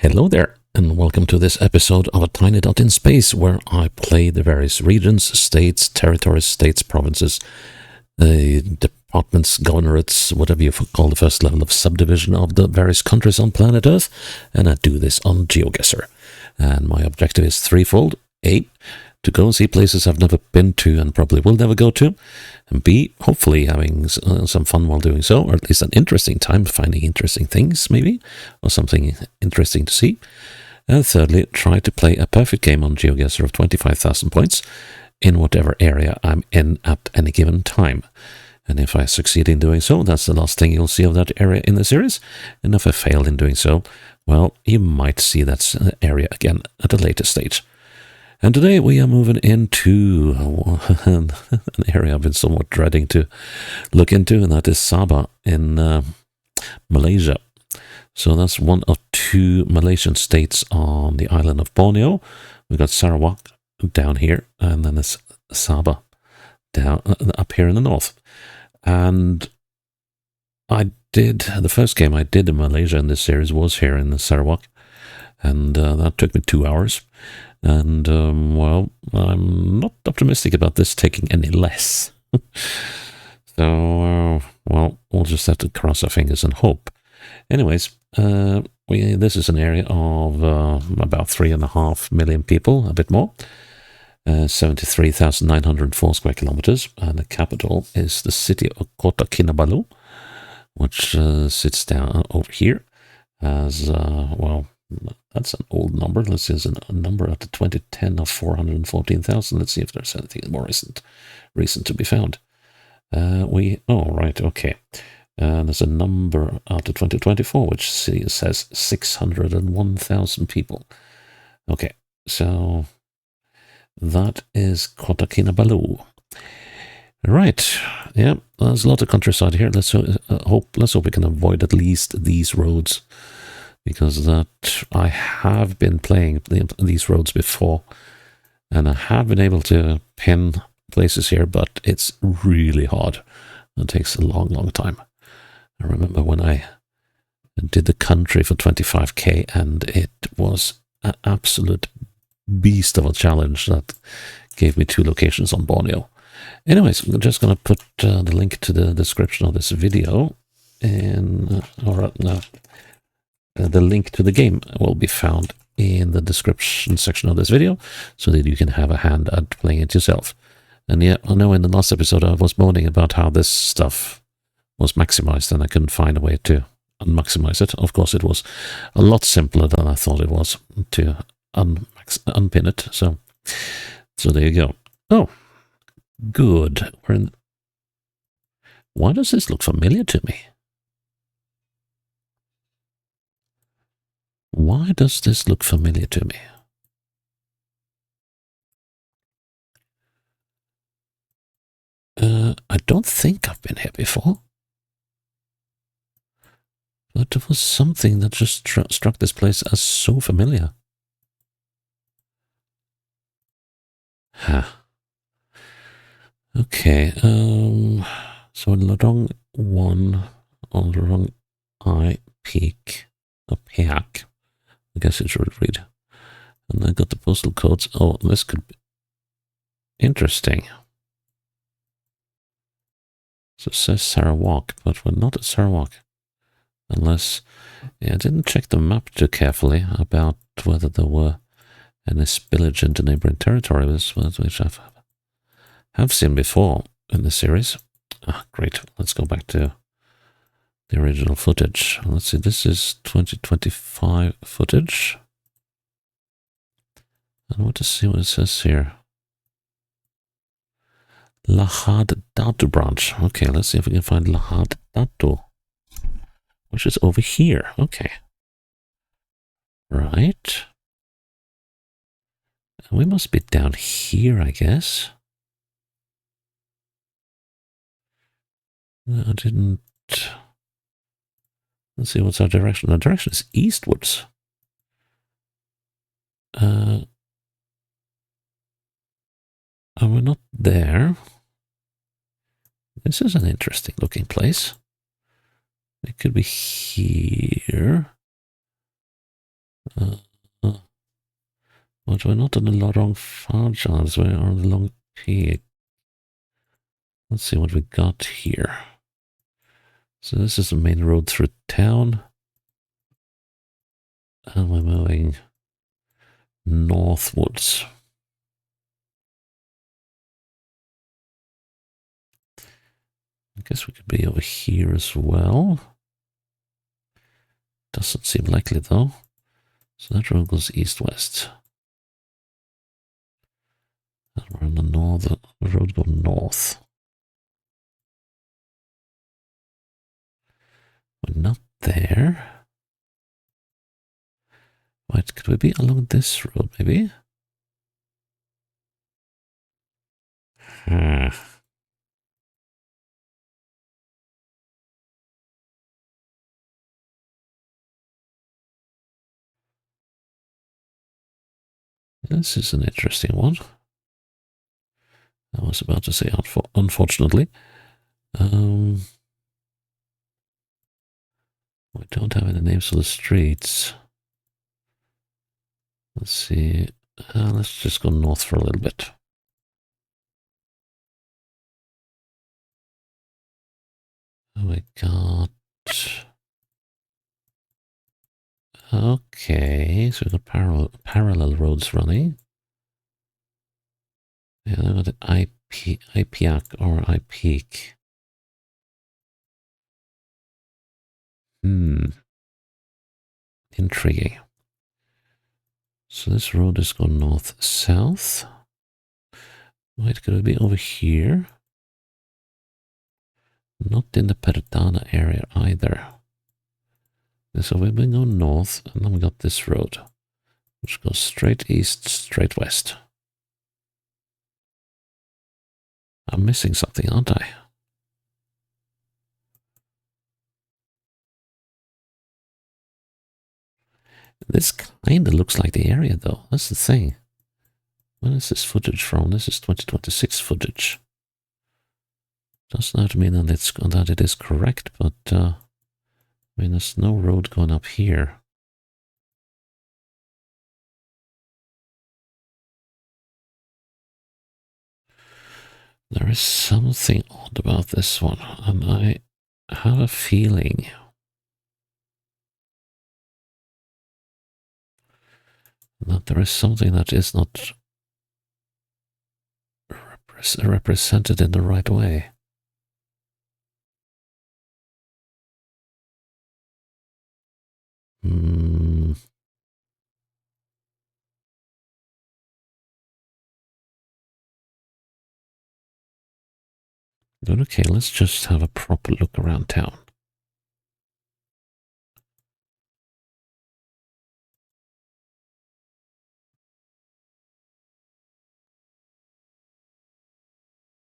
Hello there, and welcome to this episode of A Tiny Dot in Space, where I play the various regions, states, territories, states, provinces, departments, governorates, whatever you call the first level of subdivision of the various countries on planet Earth, and I do this on GeoGuessr. And my objective is threefold. A, to go and see places I've never been to and probably will never go to, and B, hopefully having some fun while doing so, or at least an interesting time finding interesting things, maybe, or something interesting to see. And thirdly, try to play a perfect game on GeoGuessr of 25,000 points in whatever area I'm in at any given time. And if I succeed in doing so, that's the last thing you'll see of that area in the series. And if I fail in doing so, well, you might see that area again at a later stage. And today we are moving into an area I've been somewhat dreading to look into, and that is Sabah in Malaysia. So that's one of two Malaysian states on the island of Borneo. We've got Sarawak down here, and then there's Sabah down up here in the north. And the first game I did in Malaysia in this series was here in the Sarawak, and that took me 2 hours. And, well, I'm not optimistic about this taking any less. So, well, we'll just have to cross our fingers and hope. Anyways, this is an area of about 3.5 million people, a bit more. 73,904 square kilometers. And the capital is the city of Kota Kinabalu, which sits down over here as, well, that's an old number. Let's see, a number out of 2010 of 414,000. Let's see if there's anything more recent to be found. Right, okay. There's a number out of 2024 which says 601,000 people. Okay, so that is Kota Kinabalu. Right, yeah, there's a lot of countryside here. Let's hope we can avoid at least these roads, because that I have been playing these roads before, and I have been able to pin places here, but it's really hard. It takes a long, long time. I remember when I did the country for 25k, and it was an absolute beast of a challenge that gave me 2 locations on Borneo. Anyways, I'm just going to put the link to the description of this video, the link to the game will be found in the description section of this video, so that you can have a hand at playing it yourself. And yeah, I know in the last episode I was moaning about how this stuff was maximized and I couldn't find a way to unmaximize it. Of course, it was a lot simpler than I thought it was to unpin it. So there you go. Oh, good. Why does this look familiar to me? Why does this look familiar to me? I don't think I've been here before. But there was something that just struck this place as so familiar. Huh. Okay, so Lorong 1 on Lorong I Peak, a Peak. I guess it should read. And I got the postal codes. Oh, this could be interesting. So it says Sarawak, but we're not at Sarawak. Unless, yeah, I didn't check the map too carefully about whether there were any spillage into neighboring territories, which I have seen before in the series. Ah, great. Let's go back to the original footage. Let's see, this is 2025 footage. I want to see what it says here. Lahad Datu branch. Okay, let's see if we can find Lahad Datu, which is over here. Okay. Right. We must be down here, I guess. I didn't... Let's see, what's our direction? Our direction is eastwards. And we're not there. This is an interesting looking place. It could be here. Uh, but we're not on the long Fajas, we're on the long peak. Let's see what we got here. So this is the main road through town. And we're moving northwards. I guess we could be over here as well. Doesn't seem likely though. So that road goes east-west. And we're on the north. The road goes north. We're not there. Wait, could we be along this road maybe? Hmm. This is an interesting one. I was about to say unfortunately. We don't have any names of the streets. Let's see. Let's just go north for a little bit. We got... Okay, so we've got parallel roads running. Yeah, I've got the IPAC or IPEAK. Intriguing. So this road is going north-south. Wait, could it be over here? Not in the Perdana area either. So we've been going north, and then we got this road, which goes straight east, straight west. I'm missing something, aren't I? This kind of looks like the area, though. That's the thing. When is this footage from? This is 2026 footage. Doesn't have to mean that it is correct, but I mean, there's no road going up here. There is something odd about this one, and I have a feeling that there is something that is not represented in the right way. Okay, let's just have a proper look around town.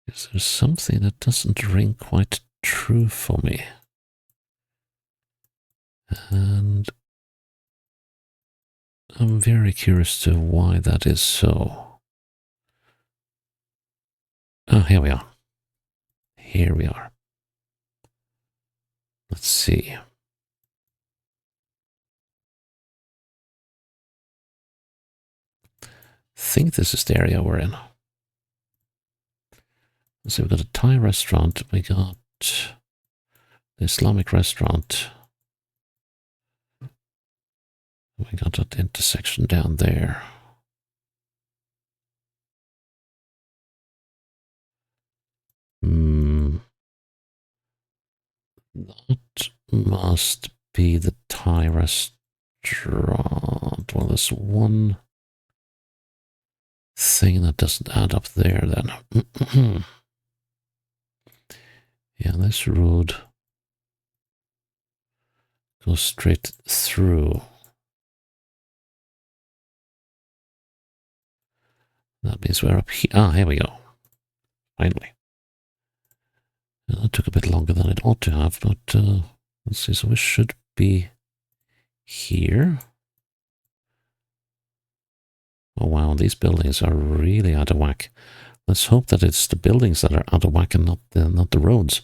Is there something that doesn't ring quite true for me? And I'm very curious to why that is so. Oh, here we are. Here we are. Let's see. I think this is the area we're in. So we've got a Thai restaurant, we got the Islamic restaurant, we got that intersection down there. That must be the Thai restaurant. Well, there's one thing that doesn't add up there then. Yeah, this road goes straight through. That means we're up here. Ah, here we go. Finally. That took a bit longer than it ought to have, but let's see. So we should be here. Oh wow, these buildings are really out of whack. Let's hope that it's the buildings that are out of whack and not the roads.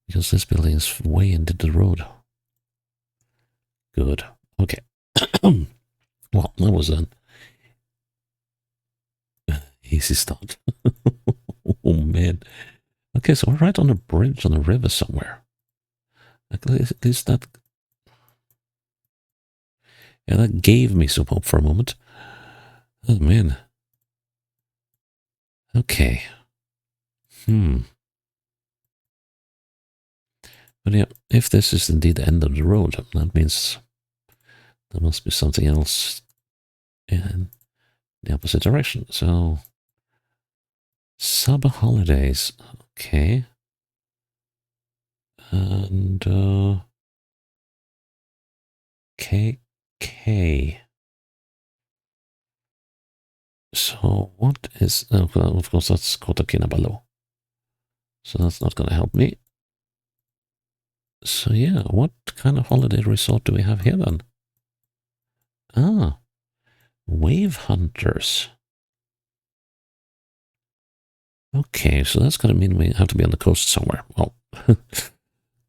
Because this building is way into the road. Good. Okay. Well, that was an easy start. Oh man. Okay, so we're right on a bridge on the river somewhere. At least that, yeah, that gave me some hope for a moment. Oh man. Okay. But yeah, if this is indeed the end of the road, that means there must be something else in the opposite direction. So, Sabah holidays. Okay. And, KK. So, what is. Oh, well, of course, that's Kota Kinabalu. So, that's not going to help me. So, yeah, what kind of holiday resort do we have here then? Ah, Wave Hunters. Okay, so that's going to mean we have to be on the coast somewhere. Well,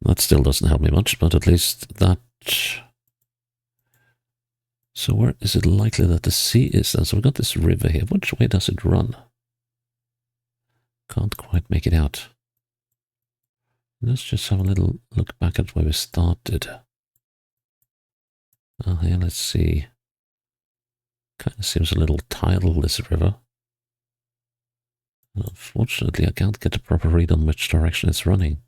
that still doesn't help me much, but at least that. So where is it likely that the sea is then? So we've got this river here. Which way does it run? Can't quite make it out. Let's just have a little look back at where we started. Oh, yeah, let's see. Kind of seems a little tidal, this river. Unfortunately, I can't get a proper read on which direction it's running.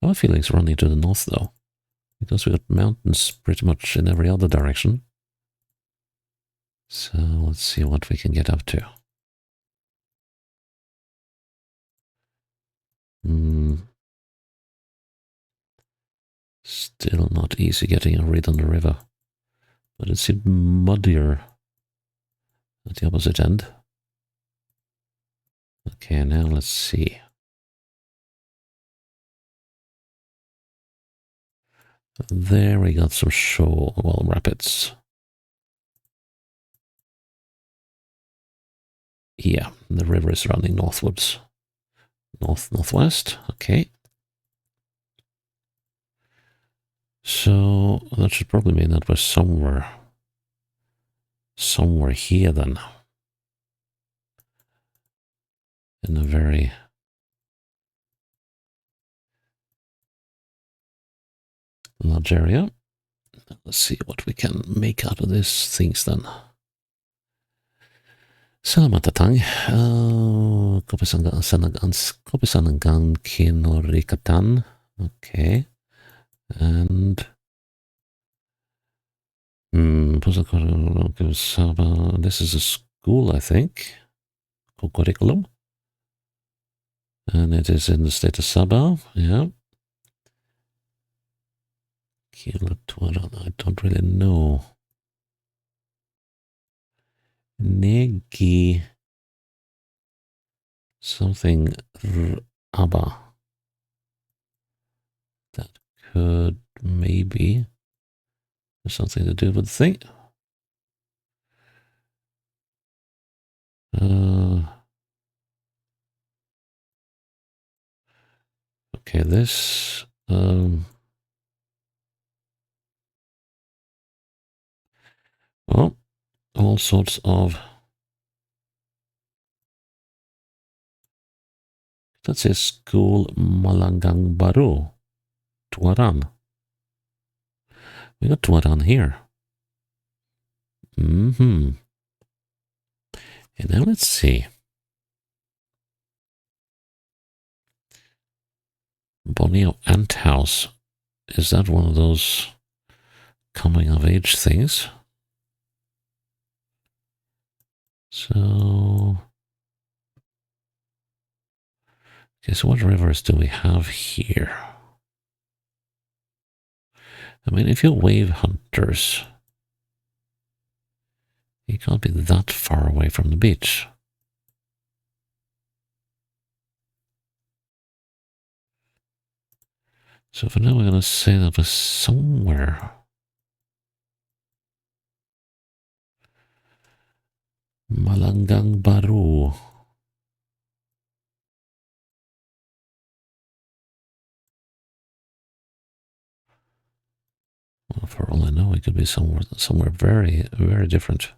I have a feeling it's running to the north, though, because we've got mountains pretty much in every other direction. So let's see what we can get up to. Still not easy getting a read on the river, but it seemed muddier at the opposite end. Okay, now let's see. There we got some rapids. Yeah, the river is running northwards. Northwest. Okay. So that should probably mean that we're somewhere here then. In a very large area. Let's see what we can make out of these things then. Selamat datang. Kopisanangan kinorikatan. Okay. And Sabah. This is a school, I think. Curriculum. And it is in the state of Sabah. Yeah. I don't really know. Negi. Something. Abba. That could maybe have something to do with the thing. Okay, this. Well, all sorts of. That's a school Malanggang Baru. Tuaran. We got Tuaran here. And now let's see. Borneo Ant House. Is that one of those coming of age things? So. Okay, so what rivers do we have here? I mean, if you're wave hunters, you can't be that far away from the beach. So for now, we're going to say that we're somewhere. Malanggang Baru. Well, for all I know, it could be somewhere very, very different.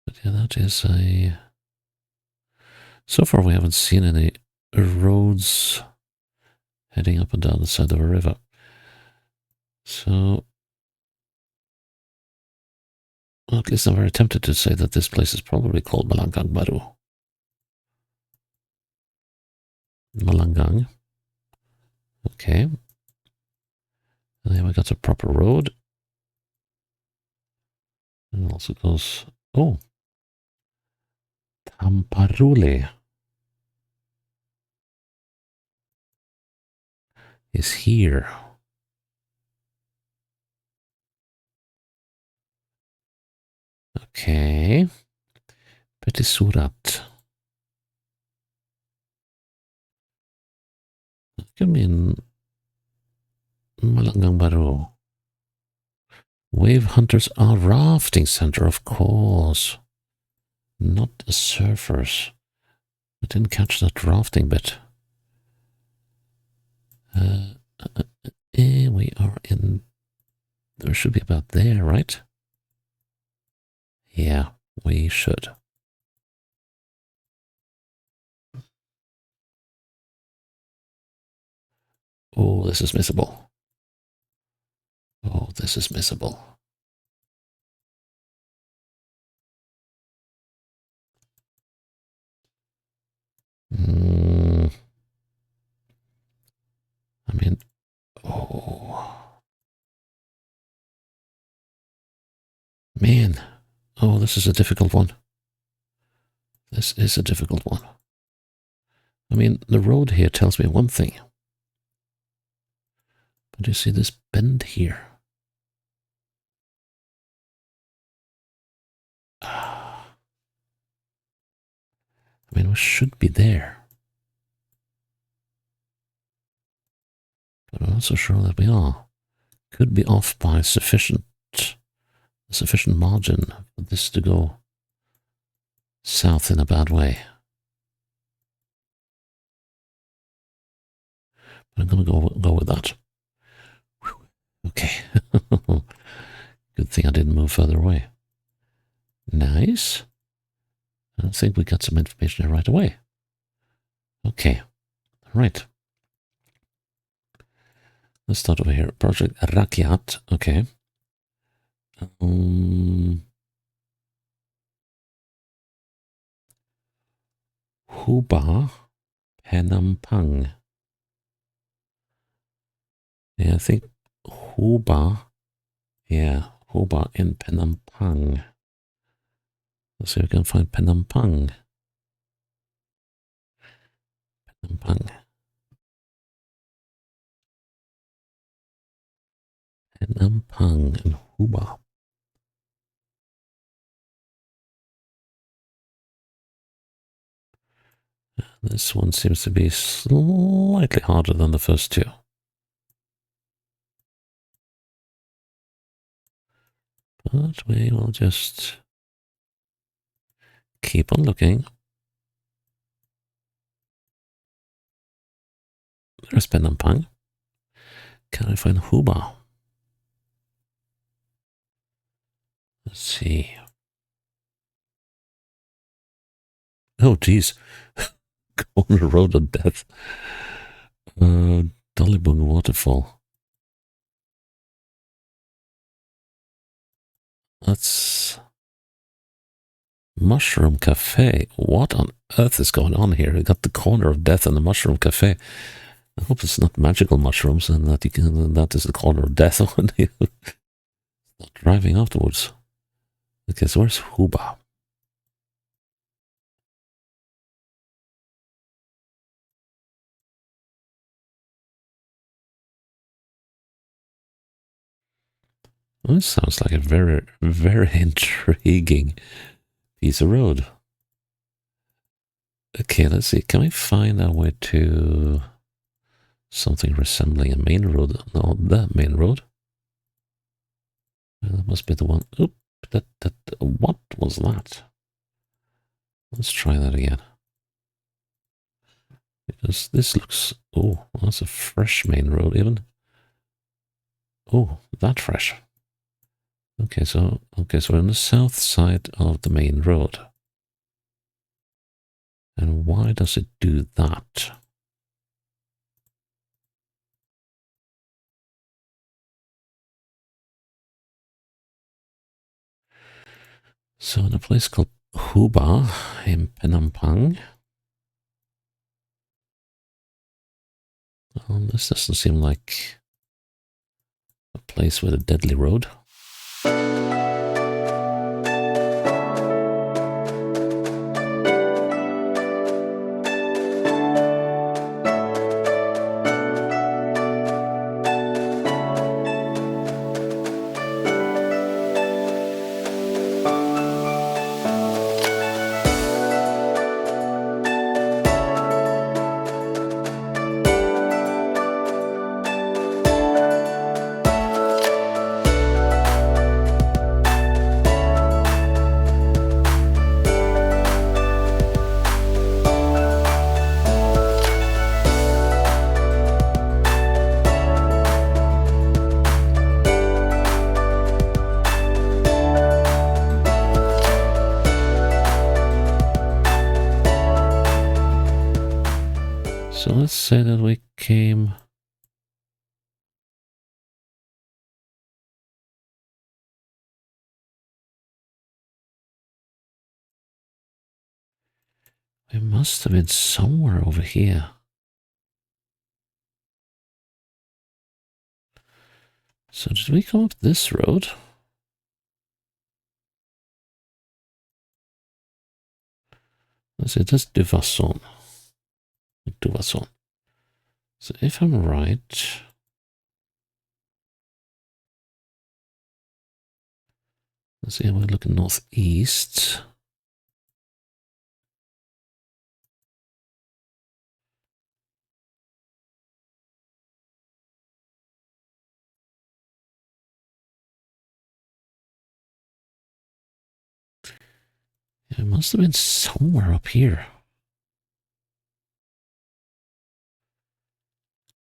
But yeah, that is a... So far, we haven't seen any roads heading up and down the side of a river. So, well, at least I'm very tempted to say that this place is probably called Malanggang Baru. Malanggang. Okay. And then we got a proper road. And it also goes... Oh! Tamparule is here. Okay. Petit Surat. Could mean Malanggang Baru. Wave Hunters are rafting center, of course. Not the surfers. I didn't catch that rafting bit. We are in... There should be about there, right? Yeah, we should. Oh, this is missable. Oh, this is missable. I mean, oh. Man. Oh, this is a difficult one. This is a difficult one. I mean, the road here tells me one thing. But you see this bend here? I mean, we should be there. But I'm not so sure that we are. Could be off by sufficient margin for this to go south in a bad way. But I'm going to go with that. Okay. Good thing I didn't move further away. Nice. I think we got some information here right away. Okay. Right. Let's start over here. Project Rakyat. Okay. Huba Penampang. Yeah, I think Huba. Yeah, Huba in Penampang. Let's see if we can find Penampang. Penampang. Penampang and Huba. This one seems to be slightly harder than the first two. But we will just keep on looking. There's Penampang. Can I find Huba? Let's see. Oh, geez. On the road of death. Dollybung Waterfall. That's Mushroom Cafe. What on earth is going on here? We got the corner of death and the Mushroom Cafe. I hope it's not magical mushrooms and that that is the corner of death when you not driving afterwards. Okay, so where's Huba? Well, this sounds like a very, very intriguing piece of road. Okay, let's see. Can we find our way to something resembling a main road? No, the main road. That must be the one. Oop, what was that? Let's try that again. Because this looks... Oh, that's a fresh main road even. Oh, that fresh. Okay, so we're on the south side of the main road. And why does it do that? So in a place called Huba in Penampang. This doesn't seem like a place with a deadly road. So let's say that we came... We must have been somewhere over here. So did we come up this road? Let's see, that's Duvasson. Duvasson. So if I'm right... Let's see, we're looking northeast. It must have been somewhere up here.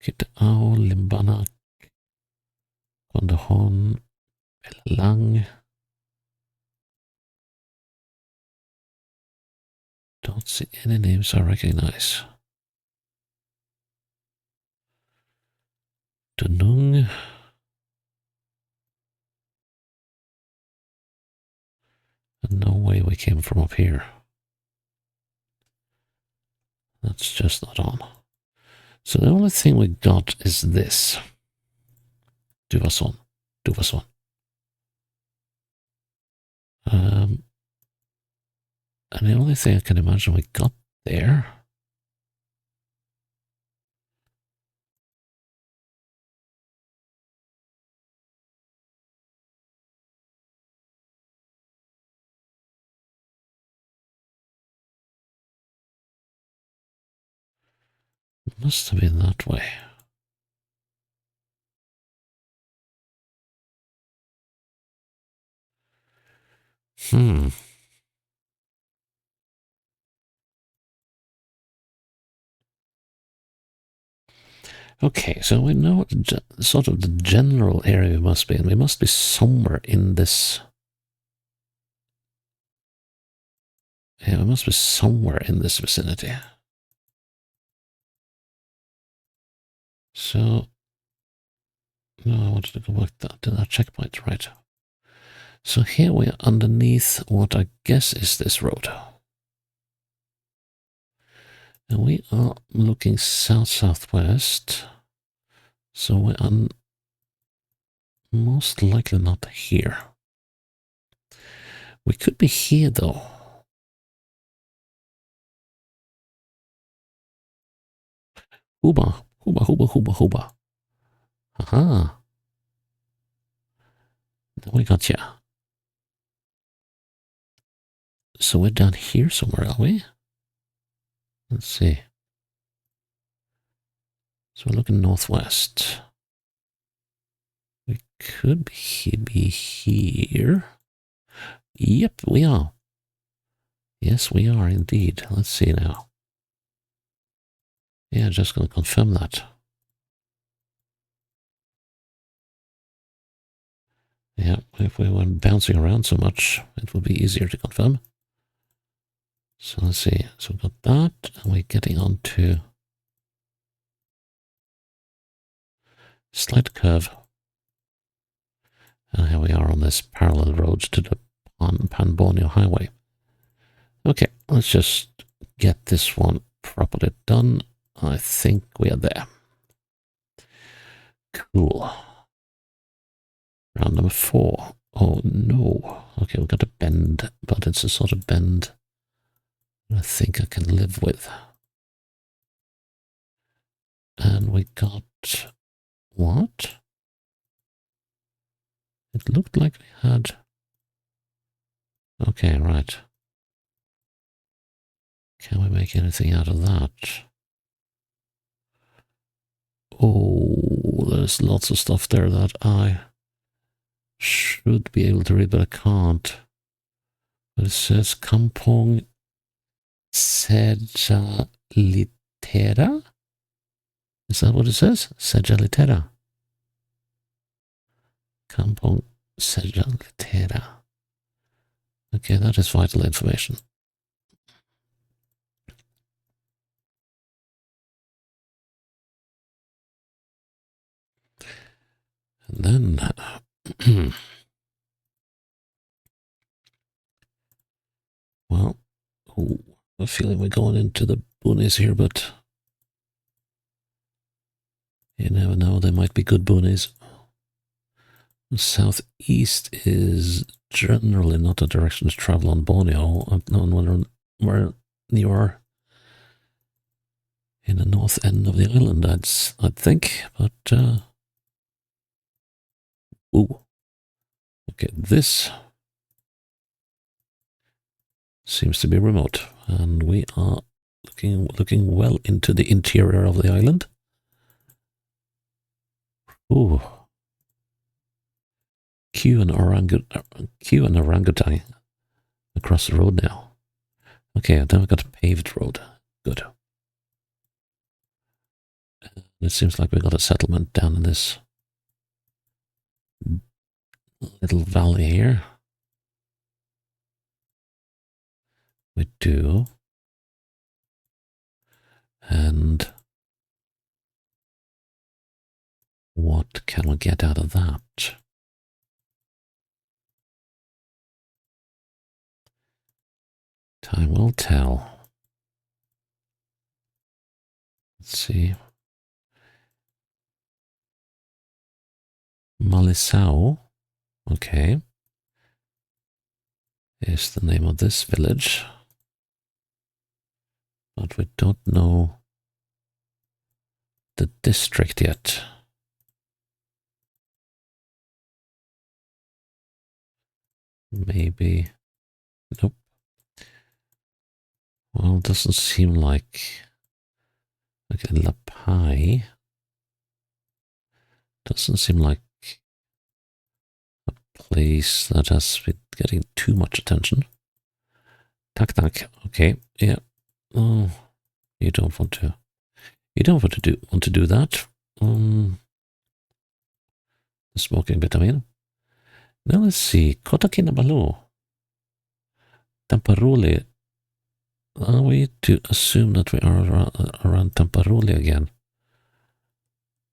Kitao, Limbana, Kondahon, Lang. Don't see any names I recognize. Dunung. No way we came from up here. That's just not on. So the only thing we got is this. Duvasson. Duvasson. And the only thing I can imagine we got there must have been that way. Okay, so we know what sort of the general area we must be in. We must be somewhere in this. Yeah, we must be somewhere in this vicinity. So, no, I wanted to go back to that checkpoint, right? So here we are underneath what I guess is this road. And we are looking south-southwest. So we are most likely not here. We could be here though. Huba, Huba, Huba, Huba, Huba. Aha. We got ya. So we're down here somewhere, are we? Let's see. So we're looking northwest. We could be here. Yep, we are. Yes, we are indeed. Let's see now. Yeah, just going to confirm that. Yeah, if we weren't bouncing around so much, it would be easier to confirm. So let's see. So we've got that, and we're getting on to slight curve. And here we are on this parallel road to the Pan Borneo Highway. Okay, let's just get this one properly done. I think we are there. Cool. Round number 4. Oh no. Okay, we've got a bend, but it's a sort of bend I think I can live with. And we got what? It looked like we had. Okay, right. Can we make anything out of that? Oh, there's lots of stuff there that I should be able to read, but I can't. But it says Kampong Sejalitera? Is that what it says? Sejalitera. Kampong Sejalitera. Okay, that is vital information. And then, well, oh, I have a feeling we're going into the boonies here, but you never know, they might be good boonies. Southeast is generally not a direction to travel on Borneo. I don't know where you are in the north end of the island, I'd think, but ooh, okay, this seems to be remote, and we are looking well into the interior of the island. Ooh, Q and orangutan across the road now. Okay, then we've got a paved road. Good. It seems like we've got a settlement down in this little valley here. We do. And what can we get out of that? Time will tell. Let's see. Malisao, okay, is the name of this village. But we don't know the district yet. Maybe. Nope. Well, it doesn't seem like. Okay, Lapai. Doesn't seem like a place that has been getting too much attention. Tak tak. Okay. Yeah. Oh, you don't want to. You don't want to do that. The smoking bit, I mean. Now let's see. Kota Kinabalu. Tamparuli. Are we to assume that we are around Tamparuli again?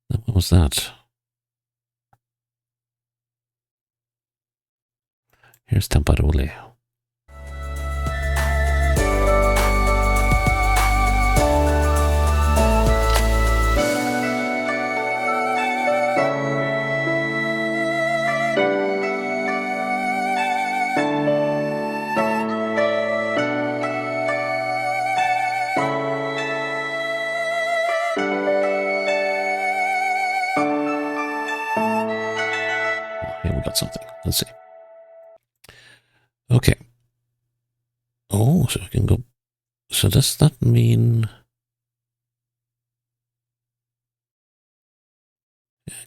What was that? Here's Tamparuli. Here we got something. Let's see. Okay. Oh, so we can go. So does that mean?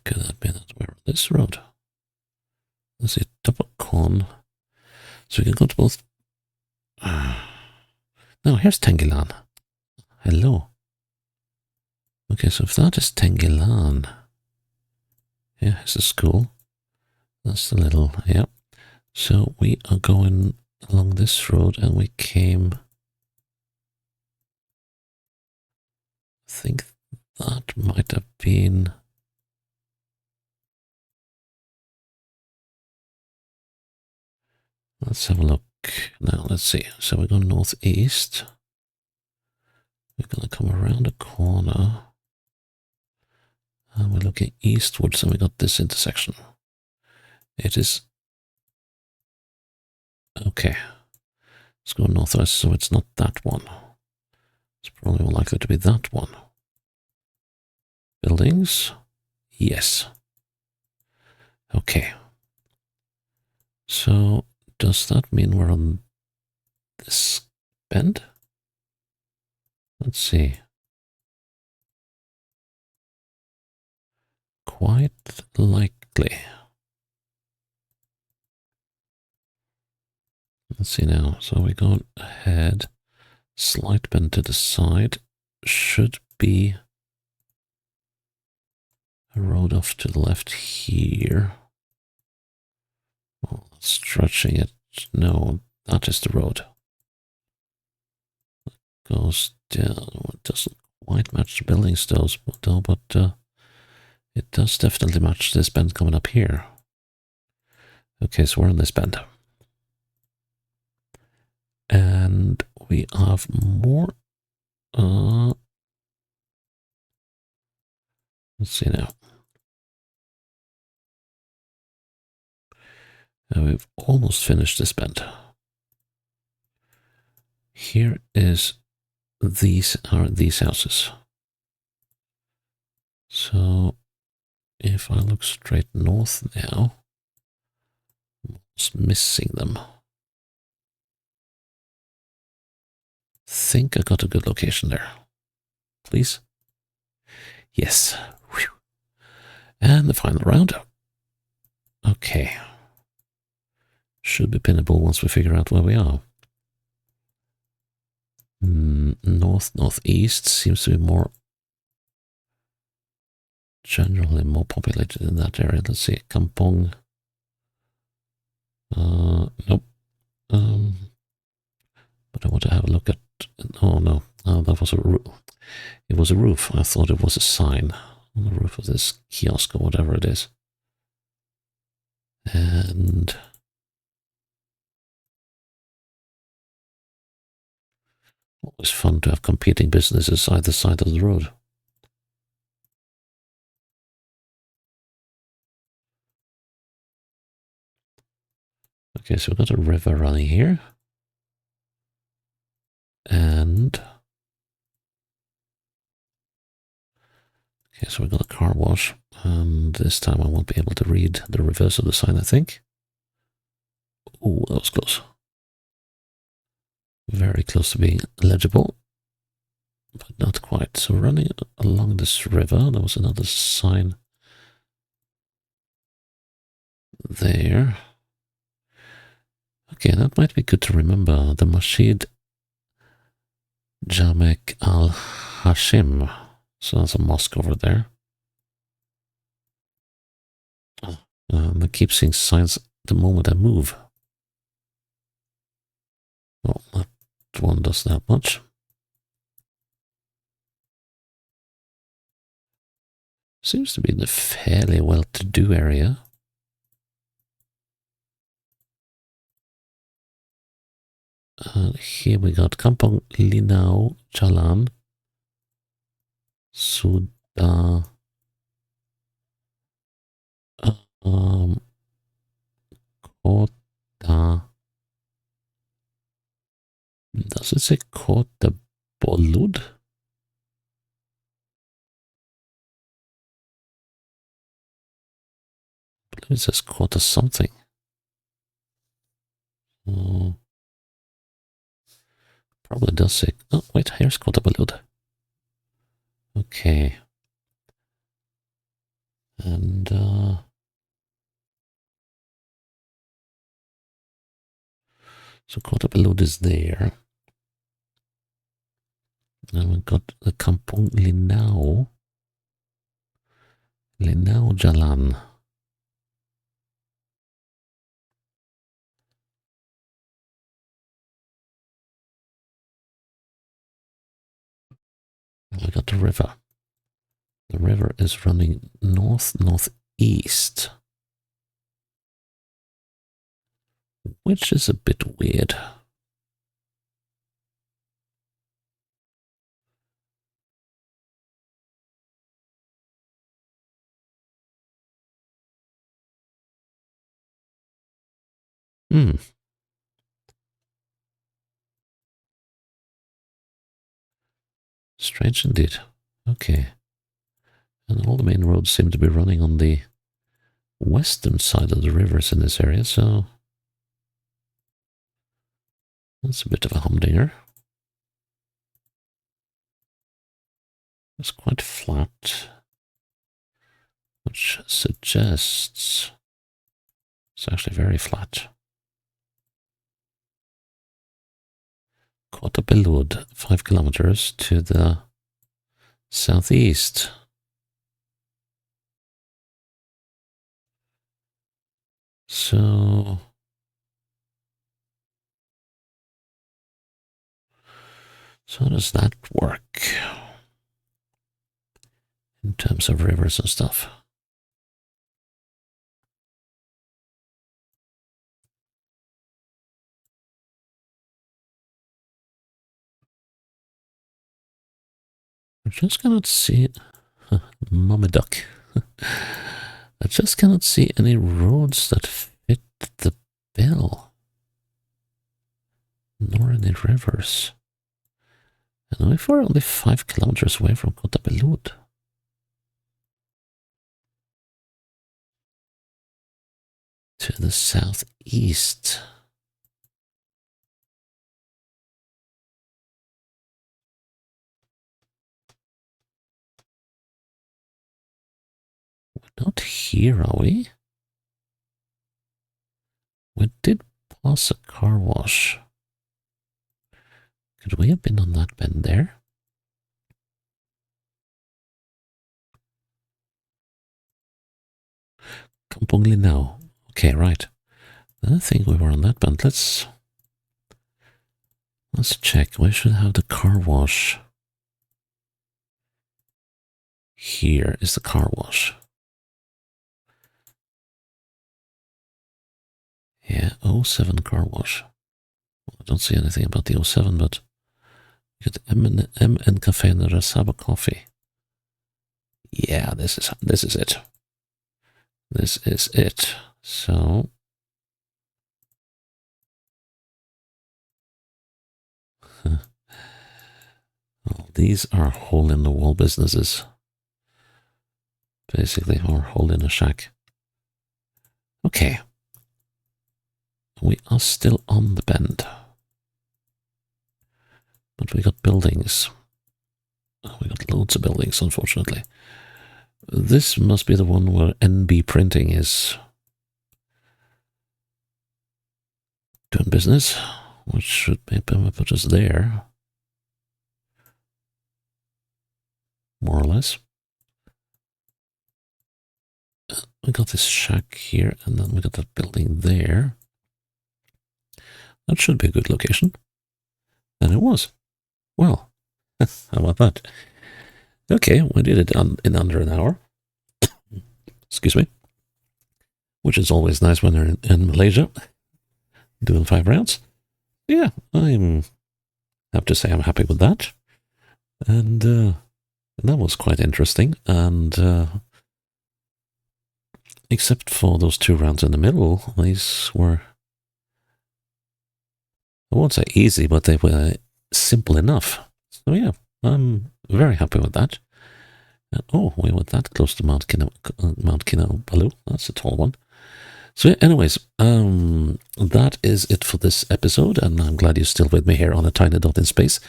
Could that mean that we're on this road? Let's see. Topocon. So we can go to both. No, here's Tangilan. Hello. Okay, so if that is Tengilan, yeah, it's a school. That's the little, yeah. So we are going along this road and we came, I think that might have been, let's have a look. Now, let's see. So we go northeast. We're going to come around the corner. And we're looking eastwards and we got this intersection. It is, okay. Let's go northwest, so it's not that one. It's probably more likely to be that one. Buildings? Yes. Okay. So, does that mean we're on this bend? Let's see. Quite likely. Let's see now. So we're going ahead. Slight bend to the side. Should be a road off to the left here. Oh, stretching it. No, that is the road. Goes down. It doesn't quite match the buildings though, but it does definitely match this bend coming up here. Okay, so we're on this bend. And we have more. Let's see now. We've almost finished this bend. Here is these houses. So if I look straight north now, I'm just missing them. Think I got a good location there. Please? Yes. Whew. And the final round. Okay. Should be pinnable once we figure out where we are. Northeast seems to be more generally more populated in that area. Let's see, Kampong. Nope. But I want to have a look at. Oh no, that was a roof. It was a roof. I thought it was a sign on the roof of this kiosk or whatever it is. And always fun to have competing businesses either side of the road. Okay, so we've got a river running here. And okay, so we've got a car wash. And this time I won't be able to read the reverse of the sign, I think. Oh, that was close. Very close to being legible, but not quite. So running along this river, there was another sign there. Okay, that might be good to remember. The Masjid Jamek al-Hashim. So that's a mosque over there. I keep seeing signs the moment I move. Well, that one doesn't have much. Seems to be in a fairly well-to-do area. Here we got Kampong Linau Jalan Sudah Kota. Does it say Kota Bolud? I believe it says Kota something. Probably does say. Oh, wait, here's Kota Bolud. Okay. And so Kota Bolud is there. And we've got the Kampong Linau. Linau Jalan. We got the river. The river is running north-northeast, which is a bit weird. Strange indeed. Okay. And all the main roads seem to be running on the western side of the rivers in this area, so that's a bit of a humdinger. It's quite flat, which suggests it's actually very flat. Kota Belud, 5 kilometers to the southeast. So how does that work in terms of rivers and stuff? I just cannot see it. Mummy duck. I just cannot see any roads that fit the bill, nor any rivers. And if we're only 5 kilometers away from Kota Belud, to the southeast. We're not here, are we? We did pass a car wash. Could we have been on that bend there? Kampong Linau. Okay, right. I think we were on that bend. Let's check. We should have the car wash. Here is the car wash. Yeah, 07 car wash. I don't see anything about the 07, but you get M Cafe and the Sabah coffee. Yeah, this is it. This is it. So well, these are hole-in-the-wall businesses. Basically, or hole-in-a-shack. Okay. We are still on the bend. But we got buildings. We got loads of buildings, unfortunately. This must be the one where NB Printing is doing business, which should maybe put us there. More or less. We got this shack here, and then we got that building there. That should be a good location. And it was. Well, how about that? Okay, we did it in under an hour. Excuse me. Which is always nice when they're in Malaysia, doing 5 rounds. Yeah, I have to say I'm happy with that. And that was quite interesting. And except for those 2 rounds in the middle, these were, I won't say easy, but they were simple enough. So yeah, I'm very happy with that. And, oh, we were that close to Mount Kinabalu. That's a tall one. So anyways, that is it for this episode, and I'm glad you're still with me here on a tiny dot in space,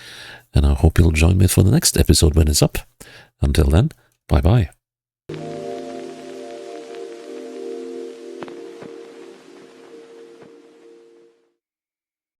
and I hope you'll join me for the next episode when it's up. Until then, bye-bye.